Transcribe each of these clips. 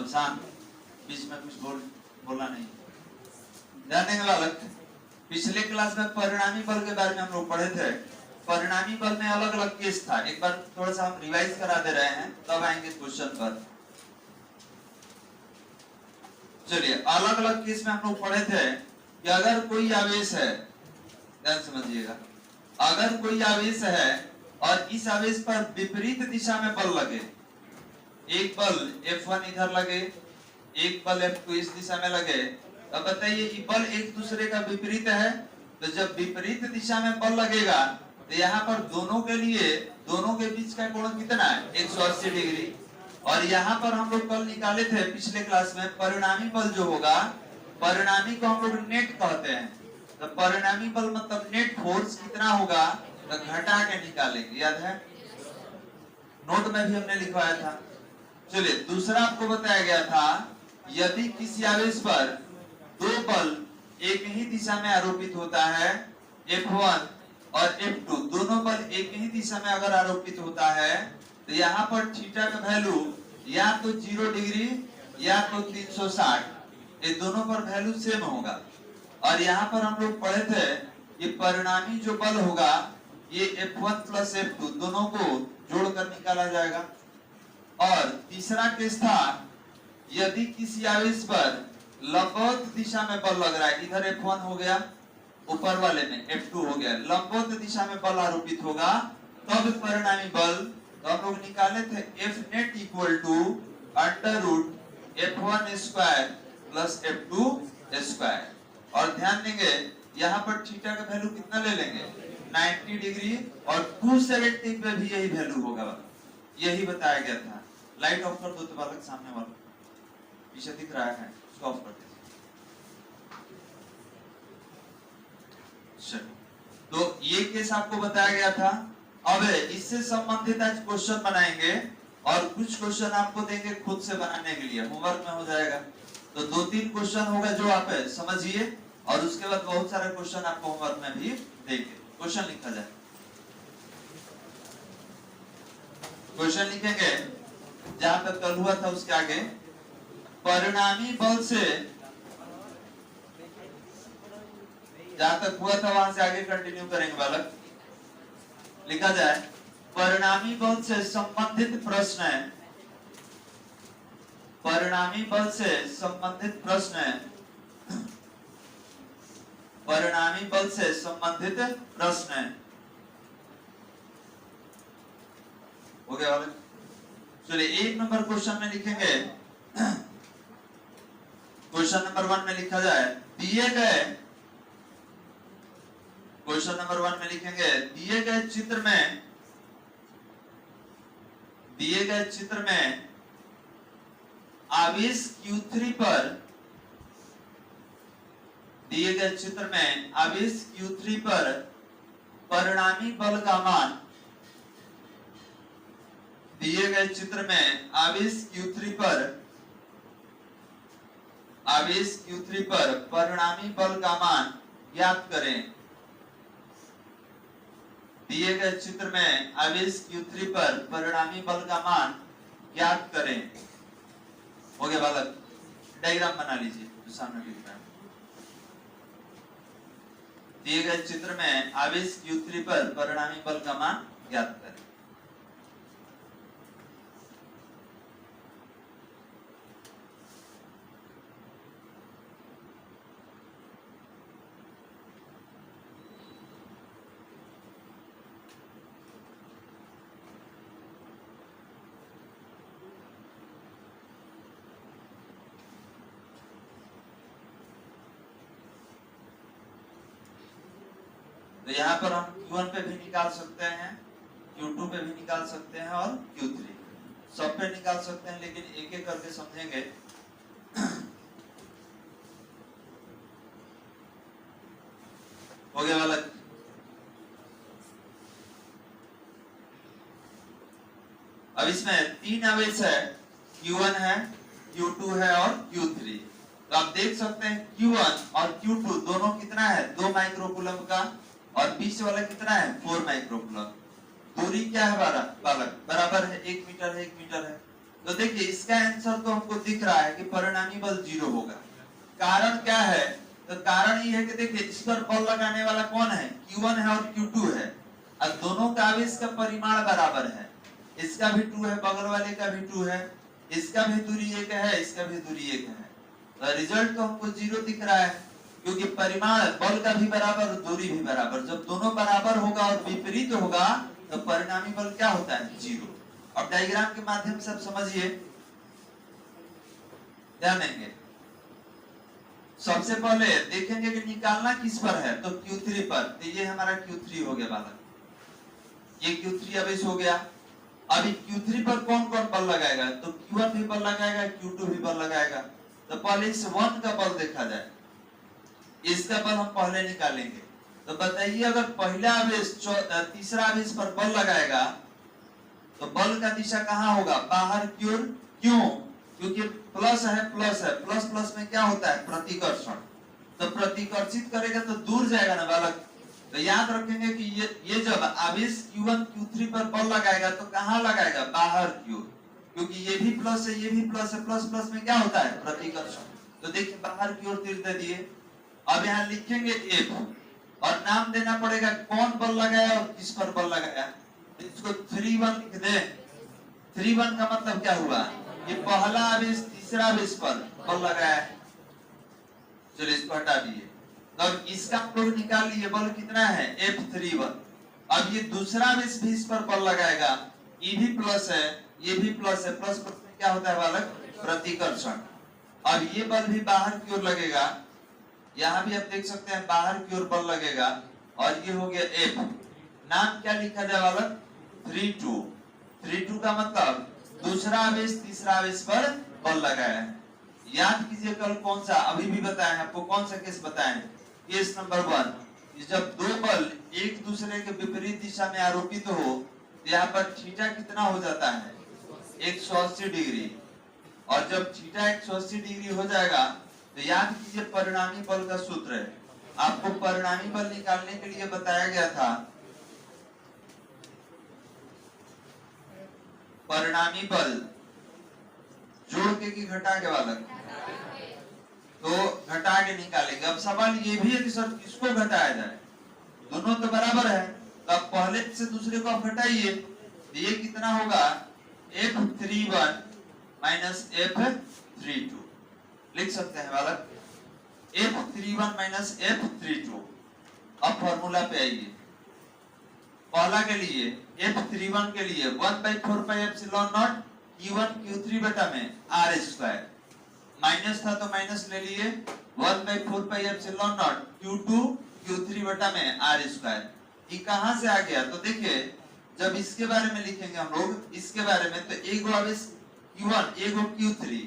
अब शांत, बीच में कुछ बोलना नहीं। ध्यान देंगे बालक, पिछले क्लास में परिणामी बल के बारे में हम लोग पढ़े थे। परिणामी बल में अलग अलग केस था, एक बार थोड़ा सा हम रिवाइज करा दे रहे हैं, तब आएंगे क्वेश्चन पर। चलिए, अलग अलग केस में हम लोग पढ़े थे कि अगर कोई आवेश है, ध्यान समझिएगा, अगर कोई आवेश है और इस आवेश पर विपरीत दिशा में बल लगे, एक बल F1 इधर लगे, एक बल F2 इस दिशा में लगे, अब बताइए ये बल एक दूसरे का विपरीत है, तो जब विपरीत दिशा में बल लगेगा तो यहाँ पर दोनों के लिए, दोनों के बीच का कोण कितना है, 180 डिग्री। और यहाँ पर हम लोग कल निकाले थे पिछले क्लास में, परिणामी बल जो होगा, परिणामी को हम लोग नेट कहते हैं, तो परिणामी बल मतलब नेट फोर्स कितना होगा, तो घटा के निकालेंगे, याद है, नोट में भी हमने लिखवाया था। चलिए, दूसरा आपको बताया गया था, यदि किसी आवेश पर दो बल एक ही दिशा में आरोपित होता है, F1 और F2 दोनों बल एक ही दिशा में अगर आरोपित होता है, तो यहाँ पर थीटा का वैल्यू या तो 0 डिग्री या तो 360, ये दोनों पर वैल्यू सेम होगा। और यहाँ पर हम लोग पढ़े थे, ये परिणामी जो बल होगा ये F1 प्लस F2 दोनों को जोड़कर निकाला जाएगा। और तीसरा केस था, यदि किसी आवेश पर लंबवत दिशा में बल लग रहा है, इधर F1 हो गया, ऊपर वाले में F2 हो गया, लंबवत दिशा में बल आरोपित होगा, तब परिणामी बल, तो हम लोग निकाले थे F net equal to under root F1 square plus F2 square. और ध्यान देंगे यहाँ पर थीटा का वैल्यू कितना ले लेंगे, 90 डिग्री, और 270 पे भी यही वैल्यू होगा, यही बताया गया था। लाइट ऑफ कर दो तो बालक, सामने वाला पीछे दिख रहा है, उसको ऑफ कर दीजिए। तो ये केस आपको बताया गया था। अब इससे संबंधित आज क्वेश्चन बनाएंगे, और कुछ क्वेश्चन आपको देंगे खुद से बनाने के लिए, होमवर्क में हो जाएगा। तो 2-3 क्वेश्चन होगा जो आप समझिए, और उसके बाद बहुत सारे क्वेश्चन आपको होमवर्क में भी देंगे। क्वेश्चन लिखा जाए, क्वेश्चन लिखेंगे जहां तक कल हुआ था उसके आगे, परिणामी बल से, जहां तक हुआ था वहां से आगे कंटिन्यू करेंगे बालक। लिखा जाए, परिणामी बल से संबंधित प्रश्न है, परिणामी बल से संबंधित प्रश्न है, परिणामी बल से संबंधित प्रश्न है, हो गया बालक। चलिए, 1 नंबर क्वेश्चन में लिखेंगे, क्वेश्चन नंबर 1 में लिखा जाए, दिए गए, क्वेश्चन नंबर 1 में लिखेंगे, दिए गए चित्र में, दिए गए चित्र में आवेश Q3 पर, दिए गए चित्र में आवेश Q3 पर परिणामी बल का मान, दिए गए चित्र में आवेश Q3 पर, आवेश Q3 पर परिणामी बल का मान ज्ञात करें। दिए गए चित्र में आवेश Q3 पर परिणामी बल का मान ज्ञात करें। हो गया बालक, डायग्राम बना लीजिए जो सामने दिख रहा है। दिए गए चित्र में आवेश Q3 पर परिणामी बल का मान ज्ञात करें। तो यहाँ पर हम Q1 पे भी निकाल सकते हैं, Q2 पे भी निकाल सकते हैं, और Q3 सब पे निकाल सकते हैं, लेकिन एक एक करके समझेंगे। हो गया बालक। अब इसमें 3 आवेश है, Q1 है, Q2 है और Q3। तो आप देख सकते हैं Q1 और Q2 दोनों कितना है, 2 माइक्रोकूलम का, और बीच वाला कितना है, 4 माइक्रोकूलम। दूरी क्या है बालक, बराबर है, 1 मीटर है, 1 मीटर है। तो देखिए इसका आंसर तो हमको दिख रहा है कि परिणामी बल 0 होगा। कारण क्या है? तो कारण ये है कि देखिए इस पर बल लगाने वाला कौन है? Q1 है और Q2 है और दोनों का आवेश का परिमाण बराबर है। इसका भी 2 है, बगल वाले का भी 2 है, इसका भी दूरी 1 है, इसका भी दूरी 1 है। तो रिजल्ट तो हमको 0 दिख रहा है क्योंकि परिमाण बल का भी बराबर, दूरी भी बराबर। जब दोनों बराबर होगा और विपरीत होगा तो परिणामी बल क्या होता है? 0। अब डायग्राम के माध्यम से आप समझिए, ध्यान देंगे। सबसे पहले देखेंगे कि निकालना किस पर है, तो Q3 पर। तो ये हमारा Q3 हो गया बालक, ये Q3 आवेश हो गया। अभी Q3 पर कौन कौन बल लगाएगा? तो Q1 भी बल लगाएगा, Q2 भी बल लगाएगा। तो पहले इस 1 का बल देखा जाए, इसका बल हम पहले निकालेंगे। तो बताइए अगर पहला आवेश तीसरा आवेश पर बल लगाएगा तो बल का दिशा कहाँ होगा? बाहर की ओर। क्यों? क्योंकि प्लस है, प्लस है, प्लस प्लस में क्या होता है? प्रतिकर्षण। तो प्रतिकर्षित करेगा तो दूर जाएगा ना बालक। तो याद रखेंगे कि ये जब आवेश Q1 Q3 पर बल लगाएगा तो कहाँ लगाएगा? बाहर की ओर, क्योंकि ये भी प्लस है, ये भी प्लस है, प्लस प्लस में क्या होता है? प्रतिकर्षण। तो देखिए बाहर की ओर तीर दे दिए। अब यहाँ लिखेंगे F और नाम देना पड़ेगा कौन बल लगाया और किस पर बल लगाया। इसको 3-1 लिख दे। 3-1 का मतलब क्या हुआ? ये पहला आवेश तीसरा आवेश पर बल लगाया है। चलिए इसको हटा दिए। अब इसका लोग निकाल लिए, बल कितना है? F31। अब ये दूसरा आवेश भी इस पर बल लगाएगा, ये भी प्लस है, ये भी प्लस है, प्लस प्लस में क्या होता है बालक? प्रतिकर्षण। अब ये बल भी बाहर की ओर लगेगा, यहाँ भी आप देख सकते हैं बाहर की ओर बल लगेगा और ये हो गया F। नाम क्या लिखा जाए बालक? 3-2। 3-2 का मतलब दूसरा आवेश तीसरा आवेश पर बल लगाया है। याद कीजिए कल कौन सा अभी भी बताया है आपको, कौन सा केस बताया है? Case number 1। जब दो बल एक दूसरे के विपरीत दिशा में आरोपित हो तो यहाँ पर थीटा कितना हो जाता है? 180 डिग्री। और जब थीटा 180 डिग्री हो जाएगा तो याद कीजिए परिणामी बल का सूत्र है। आपको परिणामी बल निकालने के लिए बताया गया था, परिणामी बल जोड़ के कि घटा के बालक? तो घटा के निकालेंगे। अब सवाल ये भी है कि सर किसको घटाया जाए? दोनों तो बराबर है, तो अब पहले से दूसरे को आप घटाइए। तो ये कितना होगा? F31 माइनस F32 लिख सकते हैं बालक। F31 minus F32। अब फॉर्मूला पे आइए। पहला के लिए F31 के लिए 1/4 pi epsilon not Q1 Q3 बटा में R स्क्वायर, माइनस था तो माइनस ले लिए, 1/4 pi epsilon not Q2 Q3 बटा में R स्क्वायर। ये कहां से आ गया? तो देखिए जब इसके बारे में लिखेंगे हम लोग, इसके बारे में, तो एक आवेश Q1 एक Q3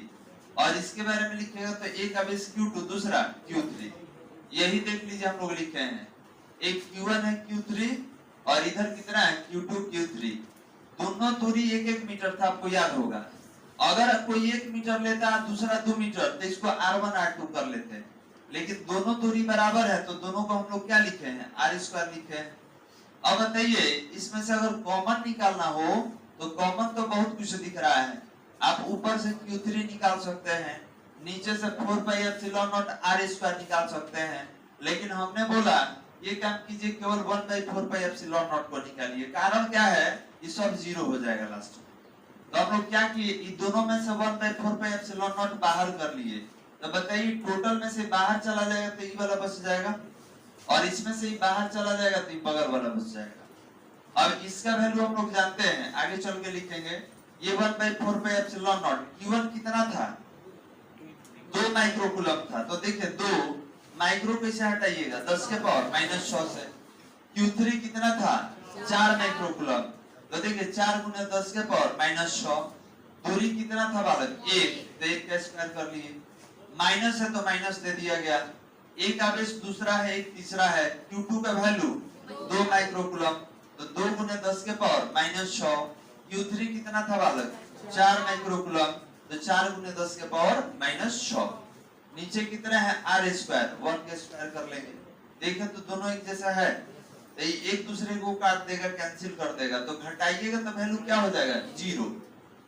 और इसके बारे में लिखेगा तो एक आवेश Q2 दूसरा Q3। यही देख लीजिए हम लोग लिखे हैं, एक Q1 है Q3 और इधर कितना है? Q2 Q3। दोनों दूरी 1-1 मीटर था, आपको याद होगा। अगर कोई 1 मीटर लेता है दूसरा 2 मीटर तो इसको R1 R2 कर लेते हैं, लेकिन दोनों दूरी बराबर है तो दोनों को हम लोग क्या लिखे हैं? R स्क्वायर लिखे हैं। अब बताइए इसमें से अगर कॉमन निकालना हो तो कॉमन तो बहुत कुछ दिख रहा है। आप ऊपर से Q3 निकाल सकते हैं, नीचे से 4 pi epsilon not R square निकाल सकते हैं, लेकिन हमने बोला ये काम कीजिए केवल 1/4 पाई एप्सिलॉन नॉट को निकालिए। कारण क्या है? ये सब 0 हो जाएगा लास्ट में। तो हम लोग क्या किए? इन दोनों में से 1/4 पाई एप्सिलॉन नॉट बाहर कर लिए। तो बताइए टोटल में से बाहर चला जाएगा तो ये वाला बच जाएगा और इसमें से ही बाहर चला जाएगा तो ये बगल वाला बच जाएगा। अब इसका वैल्यू हम लोग जानते हैं, आगे चल के लिखेंगे। ये 1/4 पाई एप्सिलॉन नॉट Q1 कितना था? 2 माइक्रोकूलम था। तो देखिए 2 माइक्रो कैसे हटाइएगा? 10 के पावर -6 से। Q3 कितना था? 4 माइक्रोकूलम। तो देखिए 4 गुने 10 के पावर -6। दूरी कितना था बालक? 1। तो 1 का स्क्वायर कर लिए, माइनस है तो माइनस दे दिया गया। एक आवेश दूसरा है, एक तीसरा है। Q2 का वैल्यू 2 माइक्रोकूलम, तो 2 गुने 10 के पावर -6। Q3 कितना था बालक? 4 माइक्रोकूलम, तो 4 गुने 10 के पावर -6। नीचे कितना है? R स्क्वायर, 1 के स्क्वायर कर लेंगे। देखें तो दोनों एक जैसा है, तो एक दूसरे को काट देगा, कैंसिल कर देगा। तो घटाइएगा तो वैल्यू क्या हो जाएगा? 0।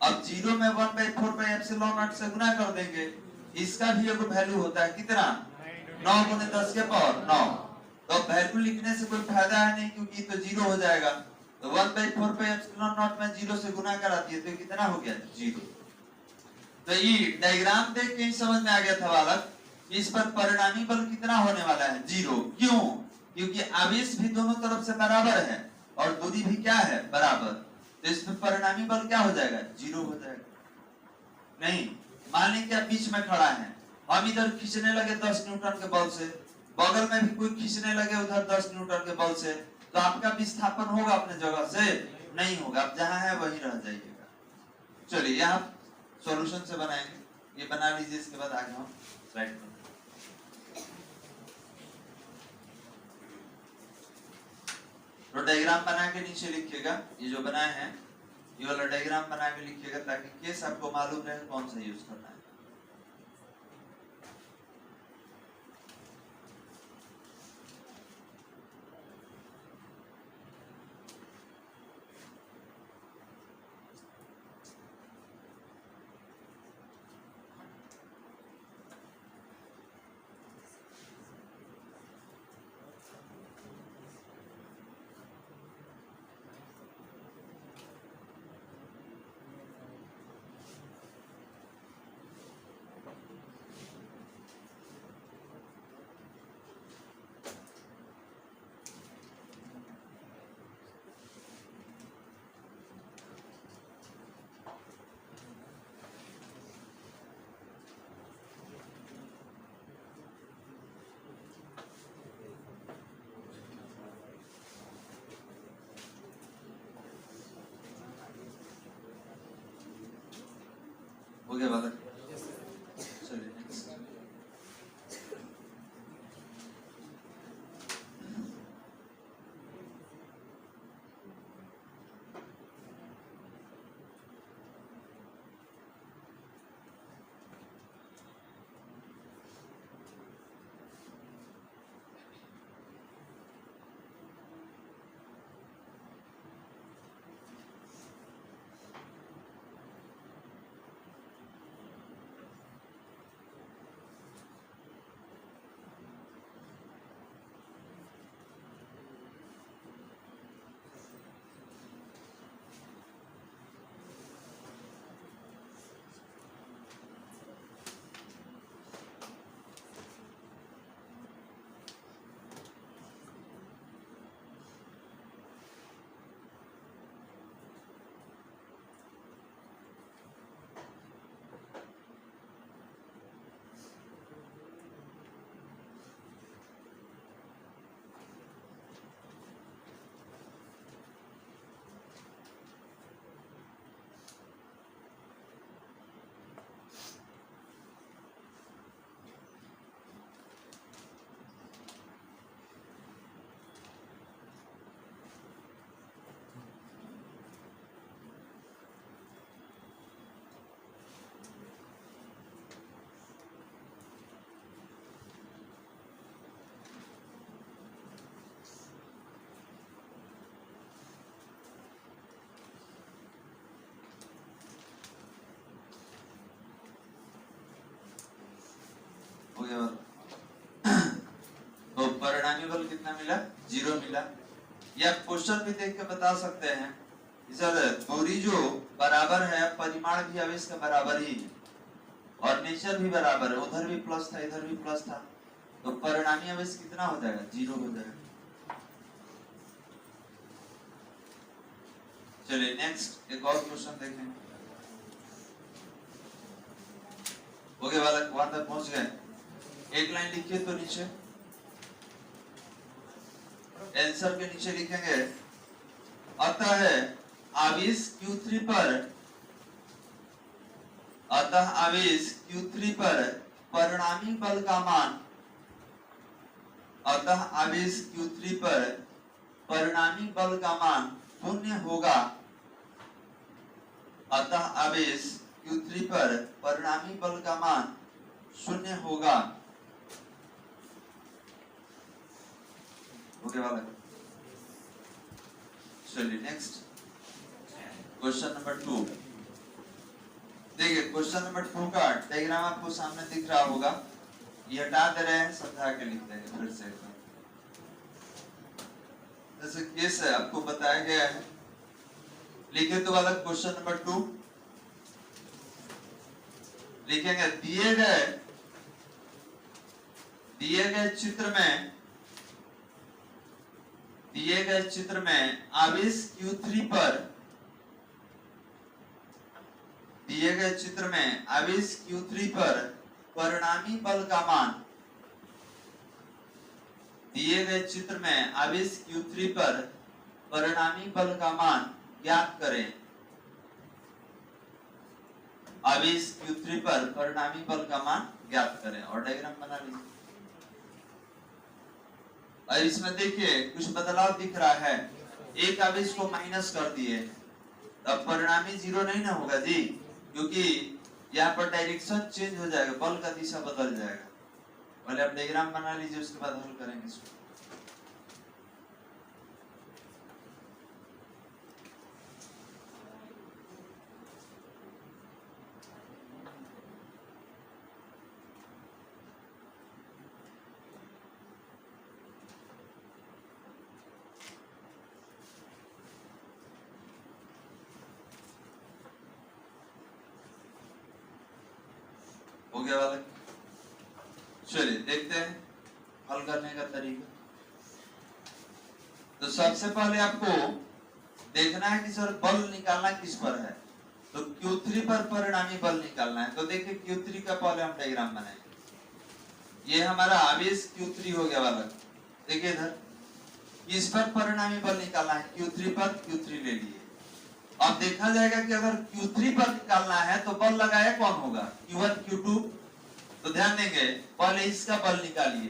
अब 0 में 1/4 से गुना कर देंगे। इसका भी एक वैल्यू होता है कितना, 9 गुने 10 के पावर 9। तो वैल्यू लिखने से कोई फायदा है नहीं, क्योंकि तो 0 हो जाएगा। तो 1/4 में 0 से गुना करा दिए तो कितना हो गया, 0। तो ये डायग्राम देख के ही समझ में आ गया था बालक, इस पर परिणामी बल कितना होने वाला है, 0। क्यों, क्योंकि आवेश भी दोनों तरफ से बराबर है और दूरी भी क्या है, बराबर। तो इस पर परिणामी बल क्या हो जाएगा, 0 हो जाएगा। नहीं, मान लीजिए आप बीच में खड़ा है, हम इधर खींचने लगे 10 न्यूटन के बल से, बगल में भी कोई खींचने लगे उधर 10 न्यूटन के बल से, तो आपका विस्थापन होगा अपने जगह से, नहीं होगा, आप जहां है वहीं रह जाइएगा। चलिए यहाँ सॉल्यूशन से बनाएंगे, ये बना लीजिए, इसके बाद आगे हम स्लाइड पर। तो डायग्राम बना के नीचे लिखिएगा, ये जो बनाए हैं ये वाला डायग्राम बना के लिखिएगा, ताकि केस आपको मालूम रहे कौन सा यूज करना है। हो गया बालक, चलिए नेक्स्ट। हो गया बालक। तो परिणामी बल कितना मिला, 0 मिला। या क्वेश्चन भी देख के बता सकते हैं, सर दूरी जो बराबर है, परिमाण भी आवेश के बराबर ही है और नेचर भी बराबर है, उधर भी प्लस था इधर भी प्लस था, तो परिणामी आवेश कितना हो जाएगा, 0 हो जाएगा। चलिए नेक्स्ट एक और क्वेश्चन देखें। हो गया बालक, वहां तक पहुंच गए। एक लाइन लिखिए तो नीचे, आंसर के नीचे लिखेंगे, अतः आवेश Q3 पर, अतः आवेश Q3 पर परिणामी बल का मान, अतः आवेश Q3 पर परिणामी बल का मान 0 होगा। अतः आवेश Q3 पर परिणामी बल का मान 0 होगा। ओके वाला, चलिए next question number 2। Question number 2 का डायग्राम आपको सामने दिख रहा होगा, ये हटा दे रहे हैं, समझा के लिख देंगे फिर से। जैसे केस है आपको बताया गया है, लिखे तो वाला क्वेश्चन नंबर 2 लिखेंगे। दिए गए चित्र में आवेश Q3 पर दिए गए चित्र में आवेश Q3 पर परिणामी बल का मान, दिए गए चित्र में आवेश Q3 पर परिणामी बल का मान ज्ञात करें। आवेश Q3 पर परिणामी बल का मान ज्ञात करें और डायग्राम बना लीजिए। और इसमें देखिए कुछ बदलाव दिख रहा है, एक आवेश को माइनस कर दिए, अब परिणामी 0 नहीं ना होगा जी, क्योंकि यहाँ पर डायरेक्शन चेंज हो जाएगा, बल का दिशा बदल जाएगा। पहले आप डायग्राम बना लीजिए, उसके बाद हल करेंगे इसको। हो गया वाला, चलिए देखते हैं हल करने का तरीका। तो सबसे पहले आपको देखना है कि सर बल निकालना किस पर है, तो Q3 पर परिणामी बल निकालना है। तो देखिए Q3 का पहले हम डायग्राम बनाएंगे। ये हमारा आवेश Q3 हो गया वाला, देखिए इधर इस पर परिणामी बल निकालना है, Q3 पर Q3 ले लिए। अब देखा जाएगा कि अगर Q3 पर निकालना है तो बल लगाया कौन होगा, Q1 Q2। तो ध्यान देंगे, पहले इसका बल निकालिए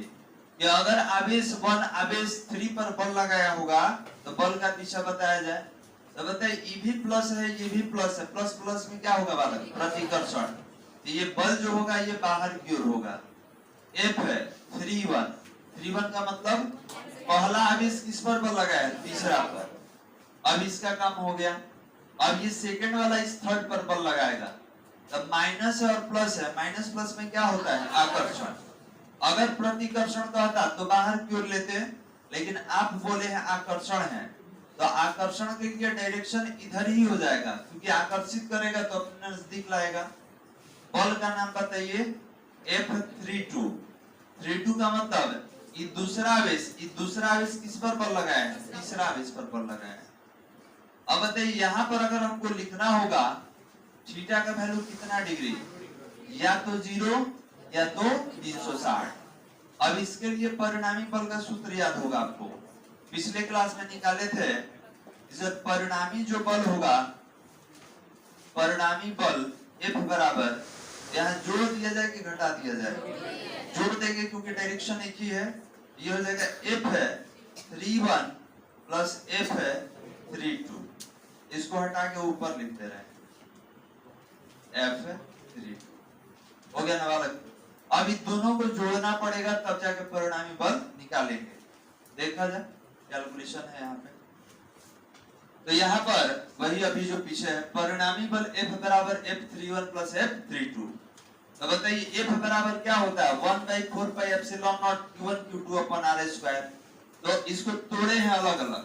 कि अगर आवेश 1 आवेश 3 पर बल लगाया होगा तो बल का दिशा बताया जाए। तो बताइए ये भी प्लस है, ये भी प्लस है, प्लस प्लस में क्या होगा बालक, प्रतिकर्षण। तो ये बल जो होगा ये बाहर की ओर होगा। F है 3-1 का मतलब पहला आवेश किस पर बल लगाया है, तीसरा पर। अब इसका काम हो गया। अब ये सेकंड वाला इस थर्ड पर बल लगाएगा, तब माइनस है और प्लस है, माइनस प्लस में क्या होता है, आकर्षण। अगर प्रतिकर्षण कहता तो बाहर की ओर लेते, लेकिन आप बोले हैं आकर्षण है, तो आकर्षण के लिए डायरेक्शन इधर ही हो जाएगा, क्योंकि आकर्षित करेगा तो अपने नजदीक लाएगा। बल का नाम बताइए, F32 का मतलब ये दूसरा आवेश किस पर बल लगाया है, तीसरा आवेश पर बल लगाया है। अब बताइए यहाँ पर अगर हमको लिखना होगा थीटा का वैल्यू कितना डिग्री, या तो 0 या तो 360। अब इसके लिए परिणामी बल का सूत्र याद होगा आपको, पिछले क्लास में निकाले थे। परिणामी जो बल होगा, परिणामी बल F बराबर, यहाँ जोड़ दिया जाए कि घटा दिया जाए, जोड़ देंगे क्योंकि डायरेक्शन एक ही है। ये हो जाएगा F है 3-1 प्लस F है 3-2। इसको हटा के ऊपर लिख दे रहे हैं, F3 हो गया ना बालक। अब इन दोनों को जोड़ना पड़ेगा तब जाके परिणामी बल निकालेंगे। देखा जाए कैलकुलेशन है यहाँ पे। तो यहाँ पर वही अभी जो पीछे है, परिणामी बल F बराबर F31 प्लस F32। तो बताइए F बराबर क्या होता है, 1/4 pi epsilon not Q1 Q2 upon R square. तो इसको तोड़े हैं अलग अलग,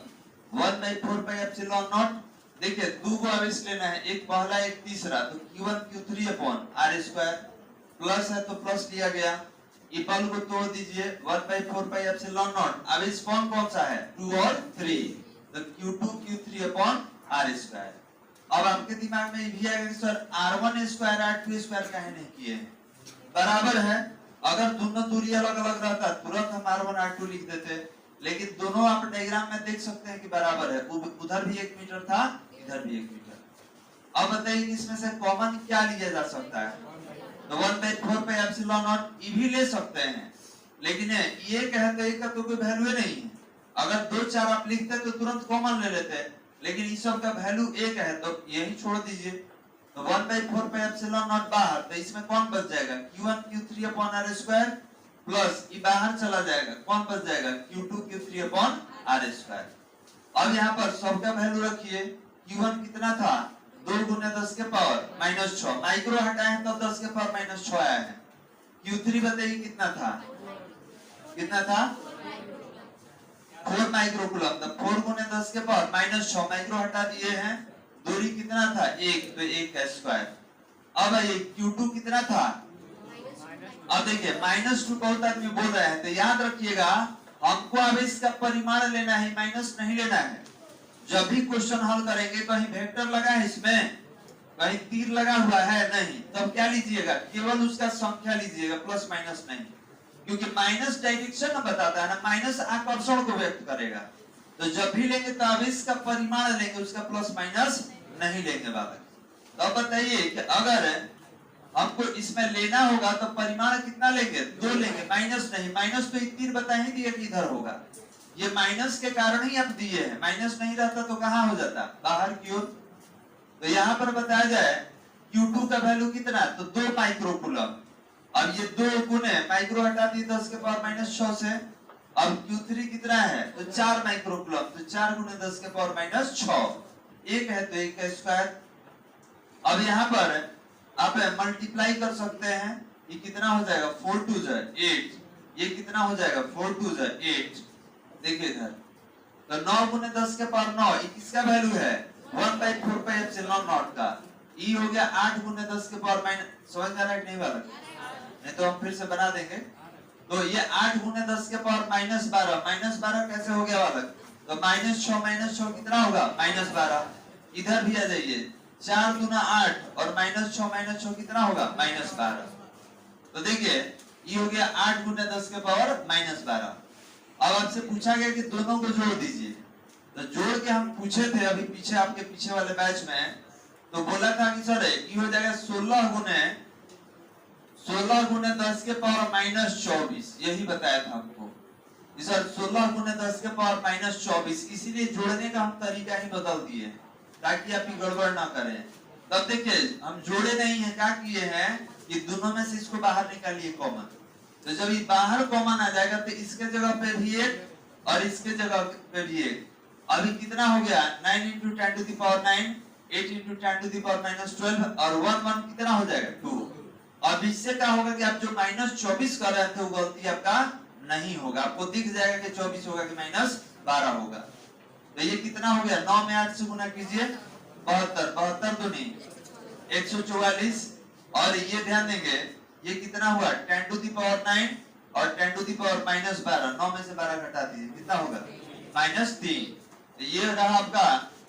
1/4 पाई एप्सिलॉन नॉट। देखिए दो को आवेश लेना है, एक पहला एक तीसरा, तो Q1 Q3 अपन R स्क्वायर, प्लस है तो प्लस लिया गया। ये बल को तोड़ दीजिए, 1/4 पाई एप्सिलॉन नॉट, आवेश कौन कौन सा है, 2 और 3, तो Q2 Q3 अपन R स्क्वायर। अब आपके दिमाग में भी आएगा कि sir R1 square R2 square काहे नहीं किए हैं, बराबर है। अगर दोनों दूरी अलग अलग रहता तुरंत हम R1 R2 लिख देते, लेकिन दोनों आप डायग्राम में देख सकते हैं कि बराबर है, उधर भी 1 मीटर था, इधर भी 1 मीटर। अब बताइए इसमें से कॉमन क्या लिया जा सकता है, तो 1/4 पे एप्सिलॉन नॉट ये भी ले सकते हैं, लेकिन ये कहते हैं का तो कोई वैल्यू नहीं है। अगर 2-4 आप लिखते तो तुरंत कॉमन ले लेते, लेकिन इस सब का वैल्यू 1 है तो यही छोड़ दीजिए। तो 1/4 पे एप्सिलॉन नॉट बाहर, तो इसमें कौन बच जाएगा, Q1 Q3 upon R square, plus ये बाहर चला जाएगा, कौन बच जाएगा, Q2 Q3 upon R square. अब यहाँ पर सबका वैल्यू रखिए, Q1 कितना था 2 गुने 10 के पावर माइनस 6, माइक्रो हटाए तो 10 के पावर माइनस 6 आया है। Q3 बताइए कितना था, कितना था 4 माइक्रो कूलम, तो 4 गुने 10 के पावर माइनस 6, माइक्रो हटा दिए हैं, दूरी कितना था 1, तो 1 का स्क्वायर। अब ये Q2 कितना था, अब देखिए -2 बहुत आदमी बोल रहे हैं, तो याद रखिएगा हमको आवेश का परिमाण लेना है, माइनस नहीं लेना है। जब भी क्वेश्चन हल करेंगे कहीं वेक्टर लगा है इसमें, कहीं तीर लगा हुआ है नहीं, तब क्या लीजिएगा, केवल उसका संख्या लीजिएगा, प्लस माइनस नहीं, क्योंकि माइनस डायरेक्शन बताता है ना, माइनस आकर्षण को व्यक्त करेगा। तो जब भी लेंगे तो आवेश का परिमाण लेंगे, उसका प्लस माइनस नहीं लेंगे बालक। तो अब बताइए कि अगर हमको इसमें लेना होगा तो परिमाण कितना लेंगे, 2 लेंगे, माइनस नहीं, माइनस तो तीर बता ही दिए कि इधर होगा, ये माइनस के कारण ही आप दिए हैं, माइनस नहीं रहता तो कहां हो जाता, बाहर की ओर। तो यहाँ पर बताया जाए Q2 का वैल्यू कितना, तो 2 माइक्रो कूलम। अब ये 2 गुने माइक्रो हटा दिए 10 के पावर माइनस 6 से, अब Q3 कितना है, तो 4 माइक्रो कूलम, तो 4 गुने 10 के पावर माइनस 6, 1 है तो 1 का स्क्वायर। अब यहाँ पर आप मल्टीप्लाई कर सकते हैं, ये कितना हो जाएगा 4 2 8, ये कितना हो जाएगा 4 2 8, देखिए इधर, तो 9 गुने 10 के पावर 9, ये किसका वैल्यू है 1/4 पाई एप्सिलॉन नॉट का, ई हो गया 8 गुने 10 के पावर माइनस, समझ में आ रहा है नहीं बालक, नहीं तो हम फिर से बना देंगे। तो ये 8 गुने 10 के पावर माइनस 12, माइनस 12 कैसे हो गया बालक, तो माइनस 6 कितना होगा माइनस 12, इधर भी आ जाइए, 4 गुना 8 और माइनस 6 कितना होगा माइनस 12। तो देखिए ये हो गया 8 गुने 10 के पावर माइनस 12। अब आपसे पूछा गया कि दोनों को जोड़ दीजिए, तो जोड़ के हम पूछे थे अभी पीछे आपके पीछे वाले बैच में, तो बोला था कि सर ये हो जाएगा 16 गुने 10 के पावर माइनस 24, यही बताया था हमको सर 16 गुने 10 के पावर माइनस 24, इसीलिए जोड़ने का हम तरीका ही बदल दिए ताकि आप गड़बड़ ना करें। तब देखिए हम जोड़े नहीं है, क्या किए हैं कि दोनों में से इसको बाहर निकालिए कॉमन, तो जब ये बाहर कॉमन आ जाएगा तो इसके जगह पे भी 1 और इसके जगह पे भी 1, अभी कितना हो गया 9 × 10 to the power 9, 8 × 10 to the power minus 12 और 1 1 कितना हो जाएगा 2। अब इससे क्या होगा कि आप जो माइनस 24 कर रहे थे वो गलती आपका नहीं होगा, आपको दिख जाएगा कि 24 होगा कि माइनस 12 होगा। तो ये कितना हो गया, 9 में 8 से गुना कीजिए 72, 72 दूनी 144, और ये ध्यान देंगे ये कितना हुआ 10 टू द पावर 9 और 10 टू द पावर माइनस 12, 9 में से 12 घटा दीजिए कितना होगा माइनस 3। तो ये रहा आपका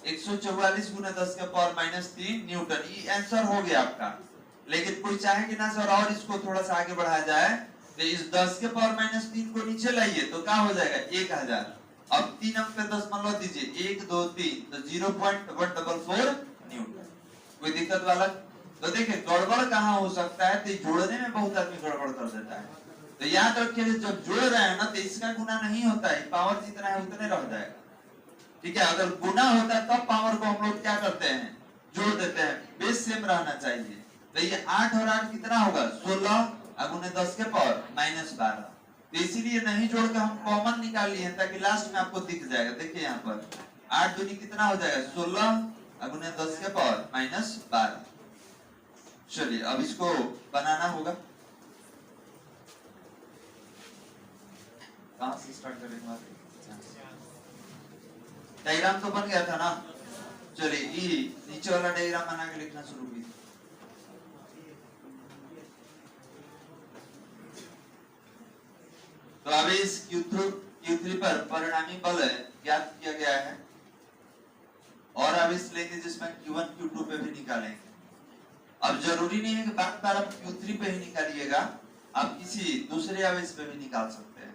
144 गुना 10 के पावर माइनस 3 न्यूटन, ये आंसर हो गया आपका। लेकिन कोई चाहे कि ना सर और इसको थोड़ा सा आगे बढ़ाया जाए, तो इस 10 के पावर माइनस 3 को नीचे लाइए तो क्या हो जाएगा 1000। अब 3 अंक पे 10 मान लो दीजिए 1 2 3, तो 0.144 न्यूटन। कोई दिक्कत वाला? तो देखिए गड़बड़ कहाँ हो सकता है, तो जोड़ने में बहुत आदमी गड़बड़ कर देता है। तो याद रखिए जब जोड़ रहे हैं ना तो इसका गुना नहीं होता है, पावर जितना है उतने रह जाएगा, ठीक है। अगर गुना होता है तब पावर को हम लोग क्या करते हैं जोड़ देते हैं, बेस सेम रहना चाहिए। तो ये 8 और 8 कितना होगा 16 गुने 10 के पावर माइनस 12, तो इसीलिए नहीं जोड़ के हम कॉमन निकाल लिए ताकि लास्ट में आपको दिख जाएगा। देखिए यहाँ पर 8 दूनी कितना हो जाएगा 16 गुने 10 के पावर माइनस 12। चलिए अब इसको बनाना होगा, कहां से स्टार्ट करेंगे, डायग्राम तो बन गया था ना, चलिए नीचे वाला डायग्राम बना के लिखना शुरू कीजिए। तो आवेश Q3 पर परिणामी बल ज्ञात किया गया है, और आवेश लेंगे जिसमें Q1 Q2 पे भी निकालेंगे। अब जरूरी नहीं है कि बार बार आप Q3 पे ही निकालिएगा, आप किसी दूसरे आवेश पे भी निकाल सकते हैं।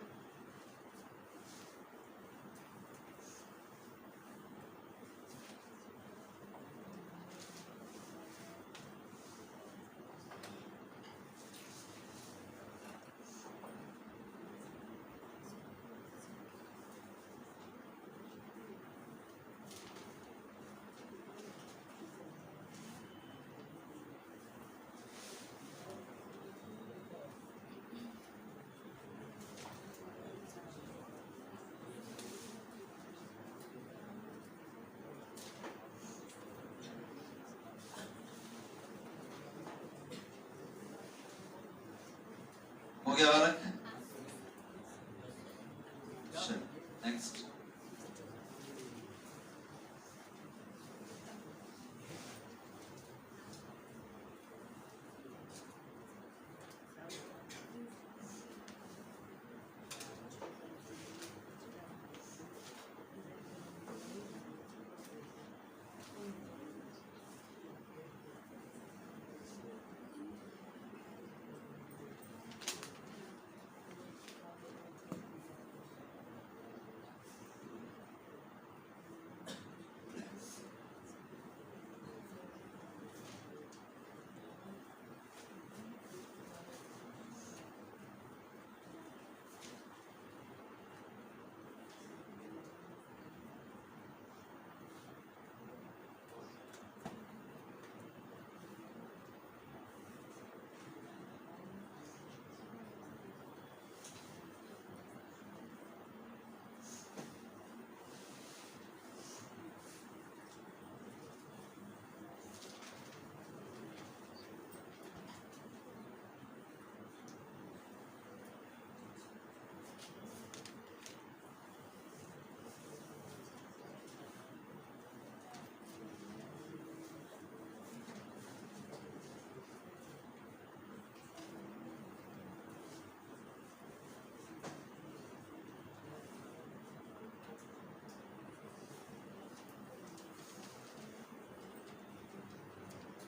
गया बालक? नेक्स्ट।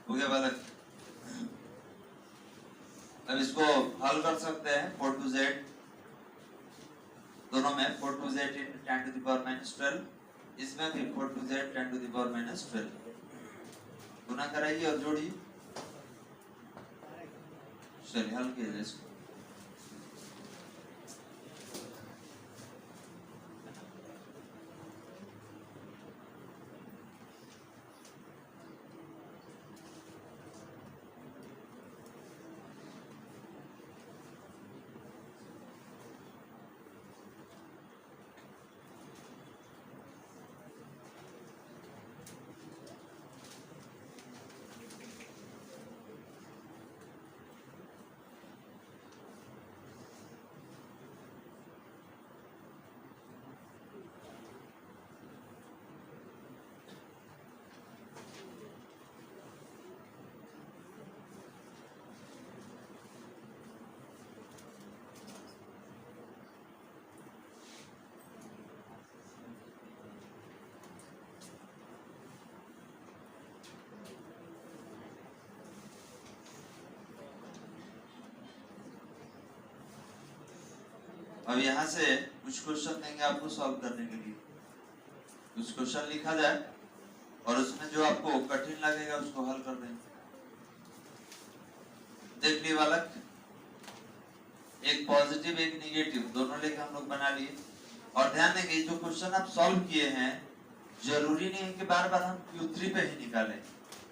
हो गया बालक? अब इसको हल कर सकते हैं 4 to z दोनों में 4 to z in 10 to the power minus 12, इसमें भी 4 to z 10 to the power minus 12 गुना कराइए और जोड़िए। चलिए हल कीजिए इसको। अब यहाँ से कुछ क्वेश्चन देंगे आपको सॉल्व करने के लिए। कुछ क्वेश्चन लिखा जाए और उसमें जो आपको कठिन लगेगा उसको हल कर देंगे। देख लिए बालक, एक पॉजिटिव एक निगेटिव दोनों लेके हम लोग बना लिए। और ध्यान देंगे जो क्वेश्चन आप सॉल्व किए हैं जरूरी नहीं है कि बार बार हम Q3 पे ही निकालें,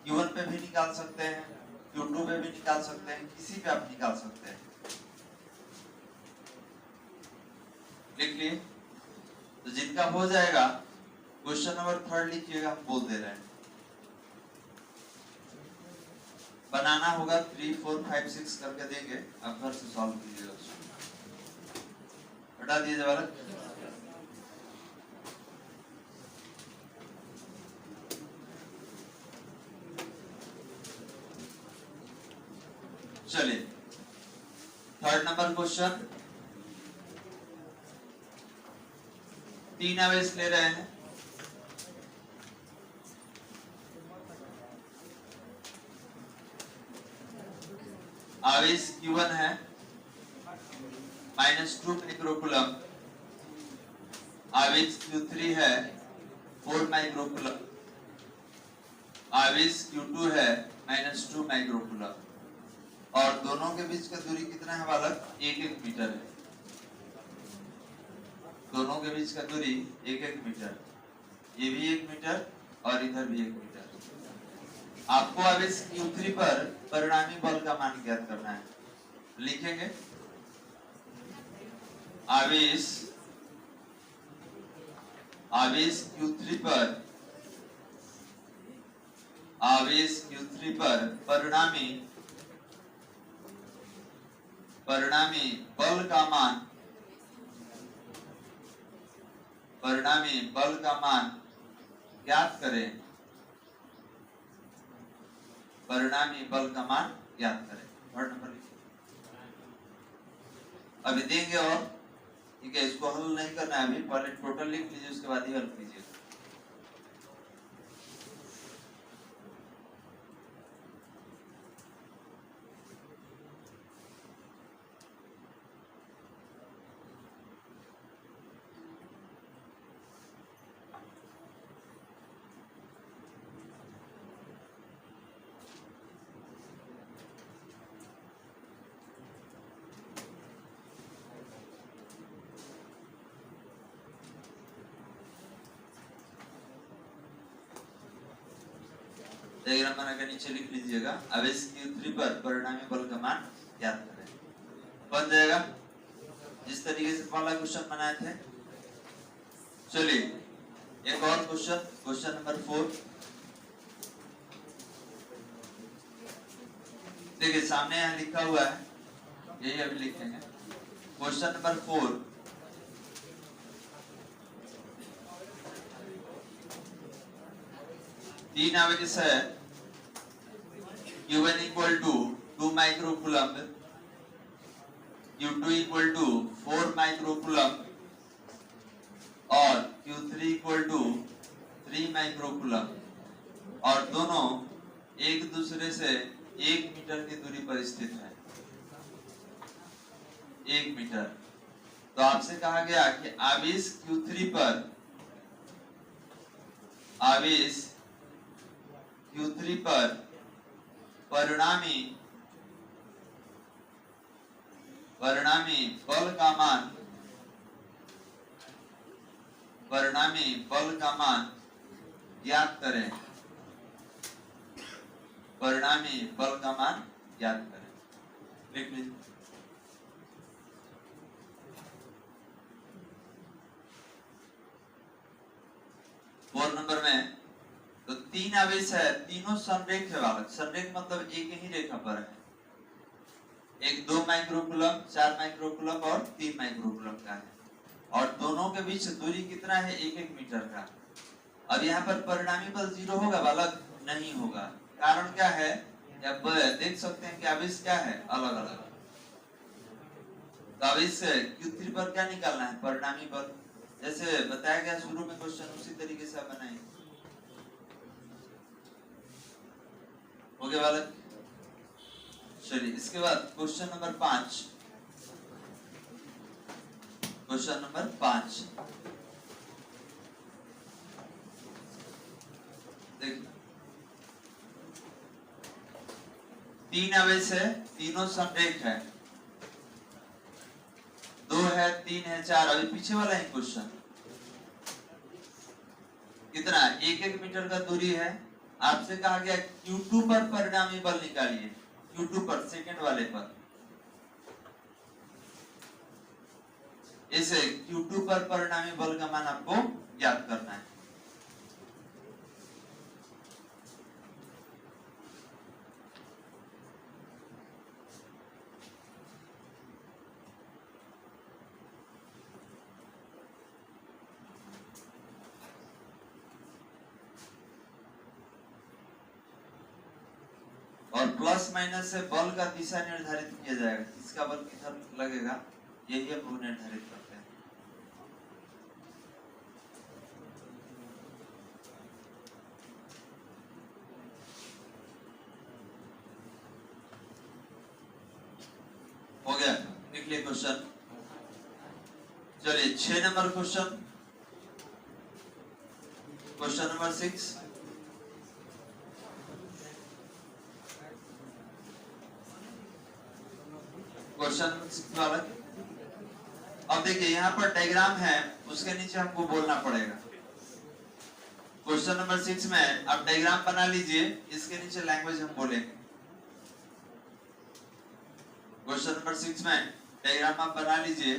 Q1 पे भी निकाल सकते हैं, Q2 पे भी निकाल सकते हैं, किसी पे आप निकाल सकते हैं। लिख लिए? तो जिनका हो जाएगा क्वेश्चन नंबर 3 लिखिएगा, हम बोल दे रहे हैं। बनाना होगा 3, 4, 5, 6 करके देंगे, आप घर से सॉल्व कीजिएगा उसको। हटा दीजिए बालक। चलिए 3rd नंबर क्वेश्चन, 3 आवेश ले रहे हैं। आवेश Q1 है -2 माइक्रोकूलम, आवेश Q3 है 4 माइक्रोकूलम, आवेश Q2 है -2 माइक्रोकूलम और दोनों के बीच का दूरी कितना है बालक? 1-1 मीटर है। दोनों के बीच का दूरी 1-1 मीटर, ये भी 1 मीटर और इधर भी 1 मीटर। आपको आवेश Q3 पर परिणामी बल का मान ज्ञात करना है। लिखेंगे आवेश Q3 पर परिणामी परिणामी बल का मान, परिणामी बल का मान ज्ञात करें, परिणामी बल का मान ज्ञात करें। थर्ड नंबर लिखिए। अभी देंगे और ठीक है, इसको हल नहीं करना है अभी, पहले टोटल लिख लीजिए, उसके बाद ही हल कीजिए। डायग्राम बना के नीचे लिख लीजिएगा, आवेश Q3 पर परिणामी बल का मान ज्ञात करें। बन जाएगा जिस तरीके से पहला क्वेश्चन बनाए थे। चलिए एक और क्वेश्चन, क्वेश्चन नंबर 4। देखिए सामने यहाँ लिखा हुआ है, यही अभी लिखेंगे। क्वेश्चन नंबर 4, तीन आवेश है, Q1 equal to 2 microcoulomb, Q2 equal to 4 microcoulomb और Q3 equal to 3 microcoulomb और दोनों एक दूसरे से 1 मीटर की दूरी पर स्थित है। 1 मीटर। तो आपसे कहा गया कि आवेश Q3 पर, आवेश Q3 पर परिणामी बल का मान, परिणामी बल का मान ज्ञात करें, परिणामी बल का मान ज्ञात करें। लिख लीजिए। 4 नंबर में तो तीन आवेश है, तीनों संरेख है वाला। संरेख मतलब एक ही रेखा पर है। एक 2 माइक्रोकूलम, 4 माइक्रोकूलम और 3 माइक्रोकूलम का है और दोनों के बीच दूरी कितना है? 1-1 मीटर का। अब यहाँ पर परिणामी बल 0 होगा, बालक नहीं होगा। कारण क्या है? अब देख सकते हैं कि आवेश क्या है, अलग अलग। तो आवेश Q3 पर क्या निकालना है? परिणामी बल। जैसे बताया गया शुरू में क्वेश्चन, उसी तरीके से बनाएंगे। हो गया बालक? चलिए इसके बाद क्वेश्चन नंबर 5। क्वेश्चन नंबर 5 देखिए, तीन आवेश है, तीनों संरेख है। 2 है, 3 है, 4। अभी पीछे वाला ही क्वेश्चन कितना? 1-1 मीटर का दूरी है। आपसे कहा गया Q2 पर परिणामी बल निकालिए। Q2 पर, सेकंड वाले पर। इसे Q2 पर परिणामी बल का मान आपको ज्ञात करना है। और प्लस माइनस से बल का दिशा निर्धारित किया जाएगा। किसका बल किधर लगेगा, यही हम लोग निर्धारित करते हैं। हो गया? लिख लिए क्वेश्चन। चलिए 6 number question, question number 6। Question अब देखिए यहाँ पर डायग्राम है, उसके नीचे हमको बोलना पड़ेगा। क्वेश्चन नंबर 6 में आप डायग्राम बना लीजिए, इसके नीचे लैंग्वेज हम बोलेंगे। क्वेश्चन नंबर 6 में डायग्राम आप बना लीजिए,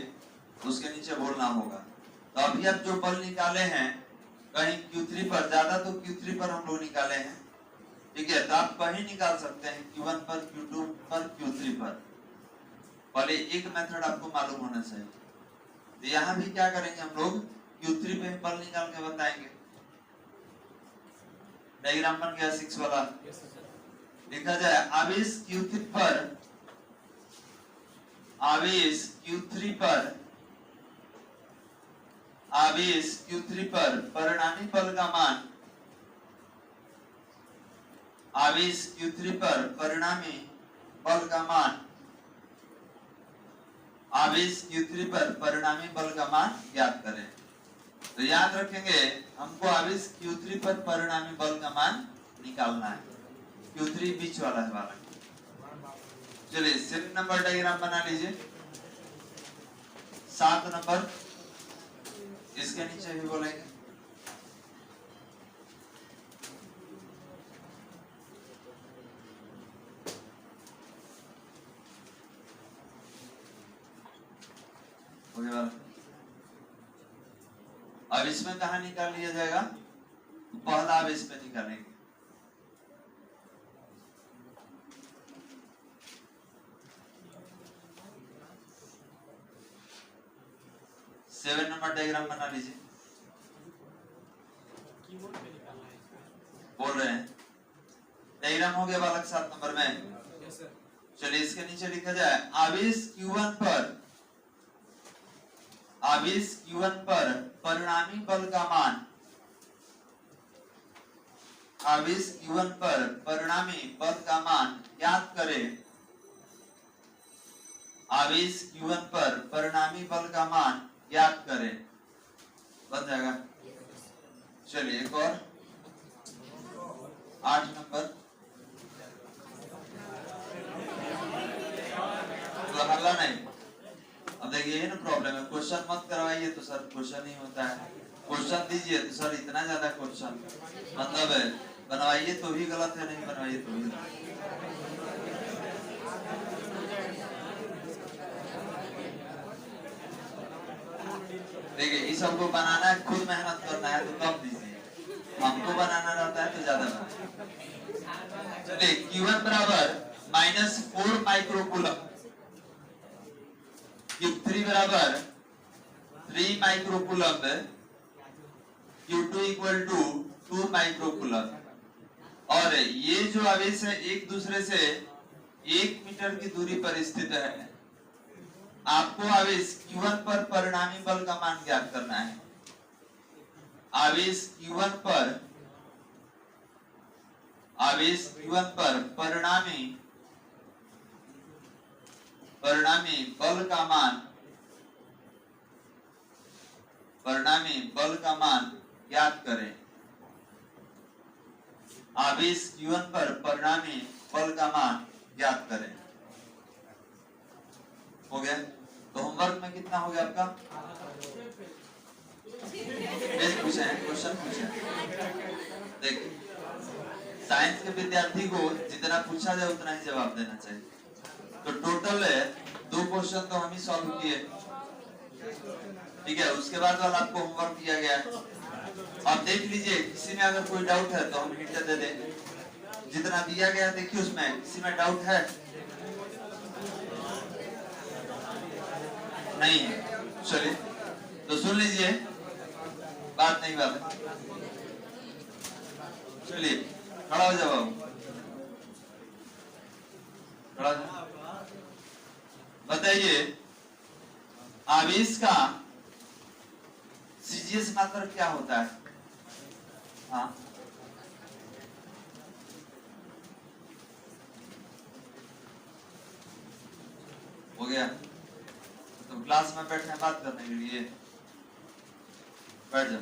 उसके नीचे बोलना होगा। तो अभी आप जो बल निकाले हैं, कहीं Q3 पर, ज्यादा तो Q3 पर हम लोग निकाले हैं, ठीक है। तो आप कहीं निकाल सकते हैं, Q1 पर, Q2 पर, Q3 पर। पहले एक मेथड आपको मालूम होना चाहिए। तो यहाँ भी क्या करेंगे हम लोग, Q3 पे बल निकाल के बताएंगे। डायग्राम बन गया 6 वाला। लिखा जाए आवेश Q3 पर, आवेश Q3 पर, आवेश Q3 पर परिणामी बल का मान, आवेश Q3 पर परिणामी बल का मान, आवेश Q3 पर परिणामी बल का मान ज्ञात करें। तो याद रखेंगे हमको आवेश Q3 पर परिणामी बल का मान निकालना है। Q3 बीच वाला है वाला। चलिए 7 नंबर डायग्राम बना लीजिए। 7 नंबर इसके नीचे भी बोलेंगे। अब इसमें कहाँ निकाल लिया जाएगा, पहला आवेश पे निकालेंगे। सेवन नंबर डायग्राम बना लीजिए। बोल रहे हैं डायग्राम हो गया बालक 7 नंबर में। चलिए इसके नीचे लिखा जाए आवेश Q1 पर, आवेश Q1 पर परिणामी बल का मान, आवेश Q1 पर परिणामी बल का मान ज्ञात करें। आवेश Q1 पर परिणामी बल का मान ज्ञात करें। बन जाएगा। चलिए एक और 8 नंबर। तो हल्ला नहीं। अब देखिए ना प्रॉब्लम है, क्वेश्चन मत करवाइए तो सर क्वेश्चन ही होता है, क्वेश्चन दीजिए तो सर इतना ज्यादा क्वेश्चन, मतलब है बनवाइए तो भी गलत है, नहीं बनवाइए तो भी। देखिए इस सबको बनाना है, खुद मेहनत करना है तो कम दीजिए, हमको बनाना रहता है तो ज्यादा बनाए। चलिए Q1 बराबर -4 माइक्रोकूलम, Q3 बराबर 3 microcoulomb, Q2 equal to 2 microcoulomb. और ये जो आवेश है एक दूसरे से 1 मीटर की दूरी पर स्थित है। आपको आवेश Q1 पर परिणामी बल का मान ज्ञात करना है। आवेश Q1 पर, आवेश Q1 पर परिणामी बल का मान, परिणामी बल का मान ज्ञात करें। आवेश Q1 पर परिणामी बल का मान ज्ञात करें। हो गया। तो होमवर्क में कितना हो गया आपका? पूछे हैं, क्वेश्चन पूछे हैं। देखिए साइंस के विद्यार्थी को जितना पूछा जाए उतना ही जवाब देना चाहिए। तो टोटल है 2 क्वेश्चन तो हम ही सॉल्व किए, ठीक है। उसके बाद वाला आपको होमवर्क दिया गया है। अब देख लीजिए किसी में अगर कोई डाउट है तो हम हिंट दे दें। जितना दिया गया देखिए उसमें किसी में डाउट है? नहीं है। चलिए तो सुन लीजिए, बात नहीं बात है। चलिए खड़ा हो जाओ, खड़ा हो जाओ। बताइए आवेश का CGS मात्रा क्या होता है? हाँ हो गया। तो क्लास में बैठे बात करने के लिए बैठ जाओ।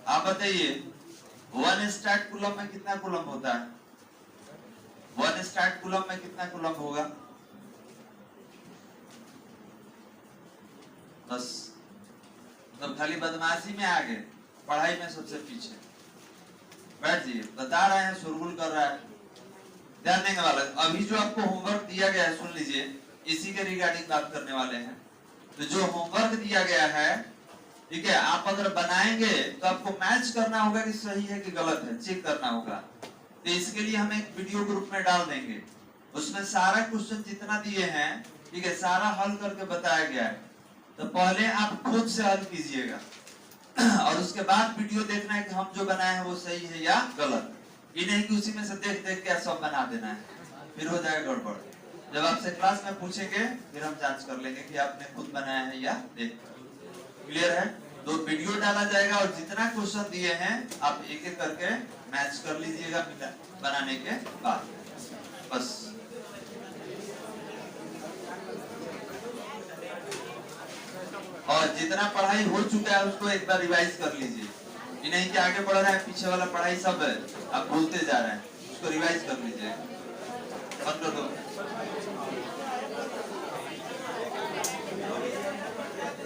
आप बताइए 1 स्टैट कूलम में कितना कूलम होता है? 1 स्टैट कूलम में कितना कूलम होगा? 10। तो खाली बदमाशी में आगे, पढ़ाई में सबसे पीछे। बैठ जाइए, बता रहे हैं शोरगुल कर रहा है, ध्यान देने वाला। अभी जो आपको होमवर्क दिया गया है सुन लीजिए, इसी के रिगार्डिंग बात करने वाले हैं। तो जो होमवर्क दिया गया है, ठीक है, आप अगर बनाएंगे तो आपको मैच करना होगा कि सही है कि गलत है, चेक करना होगा। तो इसके लिए हम एक वीडियो ग्रुप में डाल देंगे, उसमें सारा क्वेश्चन जितना दिए हैं, ठीक है, सारा हल करके बताया गया है। तो पहले आप खुद से हल कीजिएगा और उसके बाद वीडियो देखना है कि हम जो बनाए हैं वो सही है या गलत। ये नहीं कि उसी में से देख देख के सब बना देना है, फिर हो जाएगा गड़बड़। जब आपसे क्लास में पूछेंगे फिर हम जांच कर लेंगे कि आपने खुद बनाया है या देख। क्लियर है? तो वीडियो डाला जाएगा और जितना क्वेश्चन दिए हैं आप एक एक करके मैच कर लीजिएगा बनाने के बाद। बस और जितना पढ़ाई हो चुका है उसको एक बार रिवाइज कर लीजिए। ये नहीं कि आगे बढ़ रहा है, पीछे वाला पढ़ाई सब आप भूलते जा रहे हैं, उसको रिवाइज कर लीजिए। बंद कर दो।